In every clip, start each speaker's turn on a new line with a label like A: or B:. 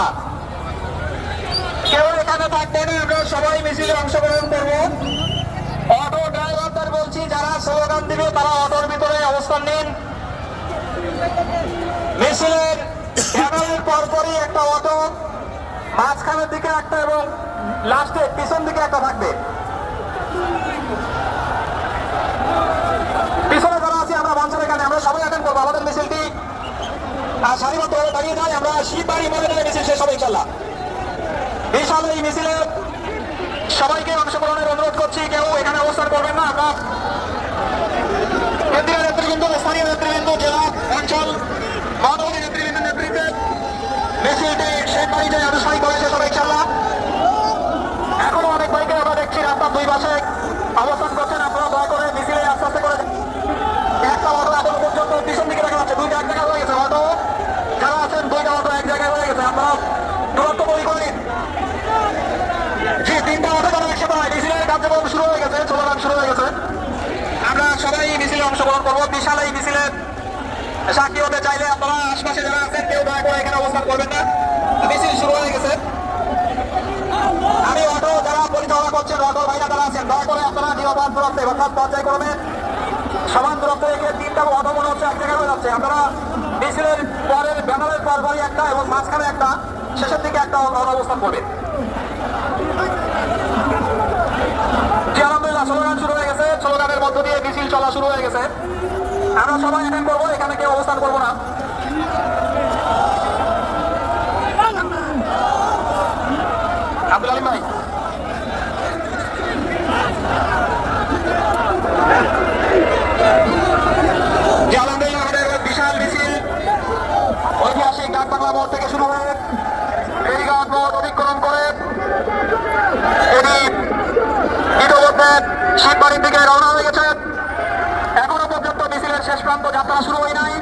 A: ইনশাআল্লাহ। কেউ এখানে থাকবেন না, আমরা সবাই মিছিলে অংশগ্রহণ করবো। অটো ড্রাইভারদের বলছি, যারা স্লোগান দিবে তারা অটোর ভিতরে অবস্থান নিন। মিছিলের ক্যামেরার পরপরই একটা অটো, মাঝখানের দিকে একটা এবং লাস্টে পিছন দিকে একটা থাকবে। পিছনে যারা আছি আমরা মঞ্চের এখানে আমরা সবাই অ্যাটেন্ড করবো। আমাদের মিছিলটি সারিবদ্ধভাবে দাঁড়িয়ে যায়, আমরা শিববাড়ি ময়দানে মিছিল শেষ হবে ইনশাআল্লাহ। বিশাল এই মিছিলে সবাইকে অংশগ্রহণের অনুরোধ করছি, কেউ এখানে অবস্থান করবেন না। আমরা কেন্দ্রীয় নেতৃবৃন্দ, স্থানীয় নেতৃবৃন্দ, জেলা, অঞ্চল, মহানগরী নেতৃবৃন্দের নেতৃত্বে মিছিলটি শিববাড়িতে আনুষ্ঠানিকভাবে শেষ হবে ইনশাআল্লাহ। এখনো অনেক বাইকে আমরা দেখছি রাস্তার দুই পাশে অবস্থান করছেন। আপনারা দয়া করে মিছিলে আস্তে আস্তে করে একটা অটো এখনো পর্যন্ত পিছন দিকে দেখা যাচ্ছে, দুইটা এক জায়গায় হয়ে গেছে অটো, যারা আছেন দুইটা অটো এক জায়গায় হয়ে গেছে। আপনারা দূরত্ব তৈরি করে নিন। জি, তিনটা অটো যারা একসাথে হয়, মিছিলের কার্যক্রম শুরু হয়ে গেছে, চলমান শুরু হয়ে গেছে। আমরা সবাই মিছিলে অংশগ্রহণ করবো। বিশাল এই মিছিলে সাক্ষী হতে চাইলে আপনারা আশপাশে যারা আছেন কেউ দয়া করে এখানে অবস্থান করবেন না, মিছিল শুরু হয়ে গেছে। আমি অটো যারা পরিচালনা করছেন, অটো ভাইরা যারা আছেন, দয়া করে আপনারা নিয়মান দূরত্বে অর্থাৎ পর্যায়ক্রমে সমান দূরত্বে রেখে তিনটা অটো মনে হচ্ছে এক জায়গায় হয়ে যাচ্ছে। আপনারা মিছিলের পরের ব্যানারের পরপরই একটা এবং মাঝখানে একটা, শেষের দিকে একটা অটো অবস্থান করবেন। জি, আলহামদুলিল্লাহ, স্লোগান শুরু হয়ে গেছে। স্লোগানের মধ্য দিয়ে মিছিল চলা শুরু হয়ে গেছে। আমরা সবাই অ্যাটেন্ড করবো, এখানে কেউ অবস্থান করবো না। আব্দুল আলিম ভাই, জি আলহামদুলিল্লাহ, আমাদের বিশাল মিছিল ঐতিহাসিক ডাক বাংলা মোড় থেকে শুরু হয়ে ফেরিঘাট মোড় অতিক্রম করে ইতিমধ্যে শিববাড়ির দিকে রওনা হয়ে গেছে। এখনো পর্যন্ত মিছিলের শেষ প্রান্ত যাত্রা শুরু হয় নাই।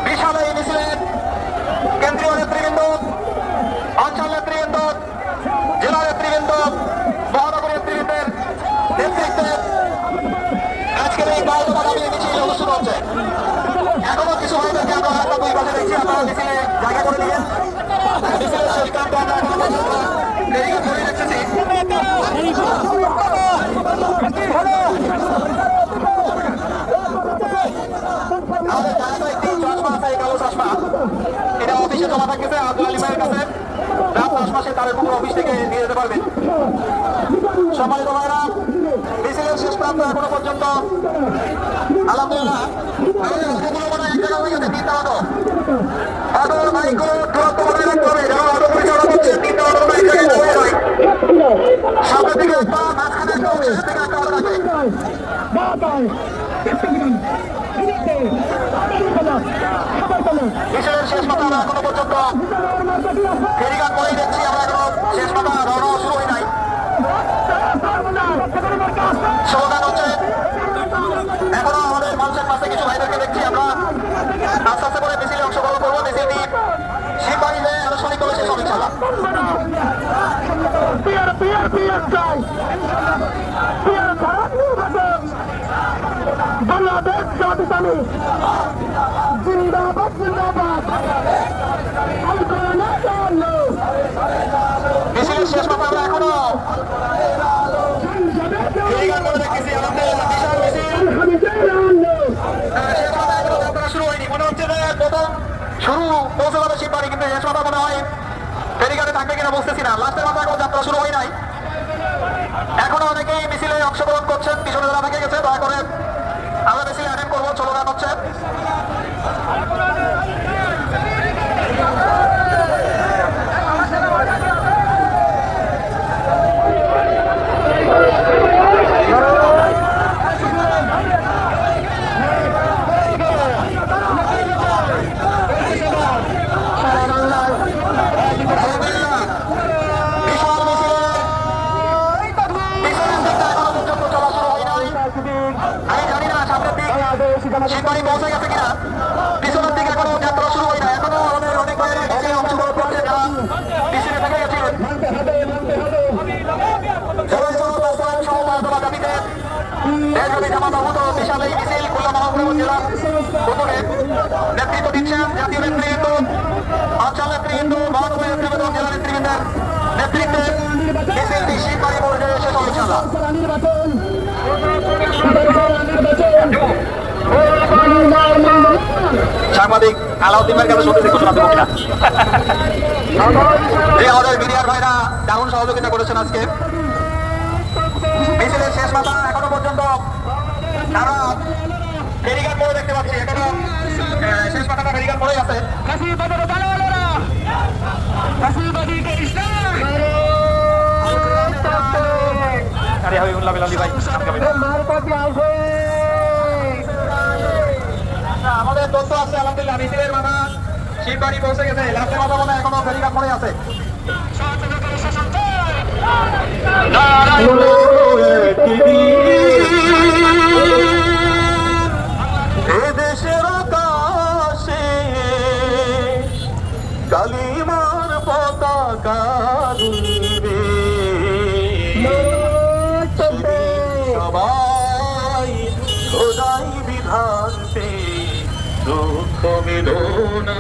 A: বিশাল এই মিছিলের কেন্দ্রীয় নেতৃবৃন্দ, অঞ্চল নেতৃবৃন্দ, জেলা নেতৃবৃন্দ, মহানগর নেতৃবৃন্দের নেতৃত্বে আজকের এই বারোটাবাদী মিছিল অনুষ্ঠিত হচ্ছে। এখনো কিছু ভাইদেরকে আমরা হালকা দুই পাশে দেখছি, আপনারা মিছিলে জায়গা করে দিবেন। মিছিলের শেষ প্রান্ত আমরা এখনো পর্যন্ত দেরিকে ধরে দেখতেছি। আমাদের জায়গা একটি চশমা আছে, এই কালো চশমা, এটা অফিসে জমা থাকতেছে আব্দুল আলী ভাইয়ের কাছে। রাত 10 মাসে তারের পুকুর অফিস থেকে নিয়ে যেতে পারবেন। সম্মানিত ভাইরা, মিছিলের শেষ প্রান্ত এখনো পর্যন্ত আলহামদুলিল্লাহ আমাদের অটোগুলো মনে এক জায়গা হয়ে গেছে। তিনটা অটো, অটোর বাইকগুলো দূরত্ব বজায় রাখতে হবে। যারা অটো পরিচালনা করছে, তিনটা অটো এক জায়গায় হয়ে যায়। সামনের দিকে একটা, মাঝখানে একটা, শেষের দিকে একটা অটো থাকবে। মিছিলের শেষ পাতা আমরা এখনো পর্যন্ত ফেরিঘাট করেই দেখছি। আমরা এখনো শেষ পাতা রওনা শুরু হয় নাই। স্লোগান হচ্ছে। এখনো আমাদের মঞ্চের পাশে কিছু ভাইদেরকে দেখছি। আমরা আস্তে আস্তে করে মিছিলে অংশগ্রহণ করবো। মিছিলটি শিববাড়ি হয়ে আনুষ্ঠানিকভাবে শেষ হবে ইনশাআল্লাহ।
B: বাংলাদেশ জাতীয়তাবাদী জিন্দাবাদ জিন্দাবাদ।
A: মিছিলের শেষ কথা আমরা এখনো ফেরিঘাট করে দেখতেছি। আলহামদুলিল্লাহ, বিশাল মিছিল শেষ কথা এখনো যাত্রা শুরু হয়নি। মনে হচ্ছে যে প্রথম শুরু পৌঁছে যাবে শিববাড়ি, কিন্তু শেষ কথা মনে হয় ফেরিঘাটে থাকবে কিনা বুঝতেছি না। লাস্টের কথা এখনো যাত্রা শুরু হয় নাই। এখনো অনেকেই মিছিলে অংশগ্রহণ করছেন, পিছনে যারা থেকে গেছে দয়া করে আমরা মিছিলে অ্যাটেন্ড করবো। স্লোগান হচ্ছে। শিববাড়ি পৌঁছে গেছে কিনা, পিছনের দিকে এখনো যাত্রা শুরু হয় না। এখনো আমাদের অনেক বাইরে মিছিলে অংশগ্রহণ করছে, যারা পিছনে থেকে গেছিলেন। বিশাল এই মিছিল খুলনা মহানগর জেলার উদ্যোগে নেতৃত্ব দিচ্ছেন জাতীয় নেতৃবৃন্দ, অঞ্চল নেতৃবৃন্দ, মহানগর নেতৃত্বে মিছিলটি শিববাড়ি মোড়ে শেষ হবে ইনশাআল্লাহ। সাংবাদিক আলাউদ্দিন ভাইয়ের কাছে সত্যি ঘোষণা দেবো কিনা এই আমাদের মিডিয়ার ভাইরা দারুণ সহযোগিতা করেছেন আজকে। মিছিলের শেষ মাথা এখনো পর্যন্ত তারা ফেরিঘাট মোড়ে দেখতে পাচ্ছি, এখনো শেষ মাথাটা ফেরিঘাট মোড়ে আছে। আমাদের তথ্য আছে আলহামদুলিল্লাহ মিছিলের মাথা শিববাড়ি পৌঁছে গেছে, লাস্টের মাথা মনে এখনো ফেরিঘাট মোড়ে আছে। দেশের আকাশে কালিমার পতাকা উড়বে, সবাই খোদাই বিধান পে দুঃখ বেদনা